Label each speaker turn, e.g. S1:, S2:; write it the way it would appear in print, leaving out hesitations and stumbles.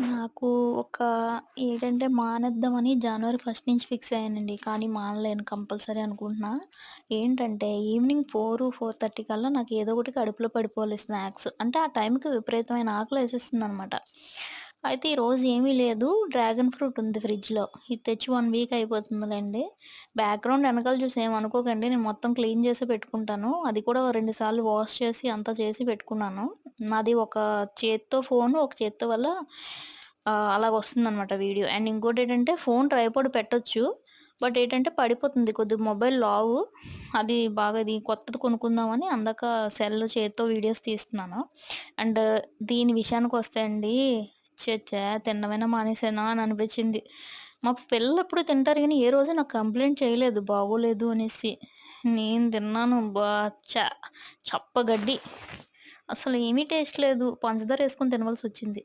S1: నాకు ఒక ఏంటంటే మానేద్దామని జనవరి ఫస్ట్ నుంచి ఫిక్స్ అయ్యానండి. కానీ మానలేను కంపల్సరీ అనుకుంటున్నా. ఏంటంటే ఈవినింగ్ 4, 4:30 కల్లా నాకు ఏదో ఒకటి కడుపులో పడిపోవాలి స్నాక్స్. అంటే ఆ టైంకి విపరీతమైన ఆకలేసేస్తుందనమాట. అయితే ఈరోజు ఏమీ లేదు. డ్రాగన్ ఫ్రూట్ ఉంది ఫ్రిడ్జ్‌లో. ఇది తెచ్చి 1 వీక్ అయిపోతుందిలెండి. బ్యాక్‌గ్రౌండ్ ఎనకాల చూసి ఏమనుకోకండి. నేను మొత్తం క్లీన్ చేసే పెట్టుకుంటాను. అది కూడా 2 సార్లు వాష్ చేసి అంతా చేసి పెట్టుకున్నాను. నాది ఒక చేత్తో ఫోను, ఒక చేత్తో వల్ల అలాగొస్తుందనమాట వీడియో. అండ్ ఇంకోటేంటంటే ఫోను ట్రైపాడ్ పెట్టొచ్చు. బట్ ఏంటంటే పడిపోతుంది. కొద్దిగా మొబైల్ లావు. అది బాగా ఇది కొత్తది కొనుక్కుందామని అందాక చేత్తో వీడియోస్ తీస్తున్నాను. అండ్ దీని విషయానికొస్తే అండి ఛ! తినడమైనా మానేసానా అని అనిపించింది. మా పిల్లలెప్పుడు తింటారు గానీ, ఏ రోజు నాకు కంప్లెయింట్ చేయలేదు బాగోలేదు అనేసి. నేను తిన్నాను. ఛ! చప్పగడ్డి. అసలు ఏమీ టేస్ట్ లేదు. పంచదారేసుకొని తినవలసొచ్చింది.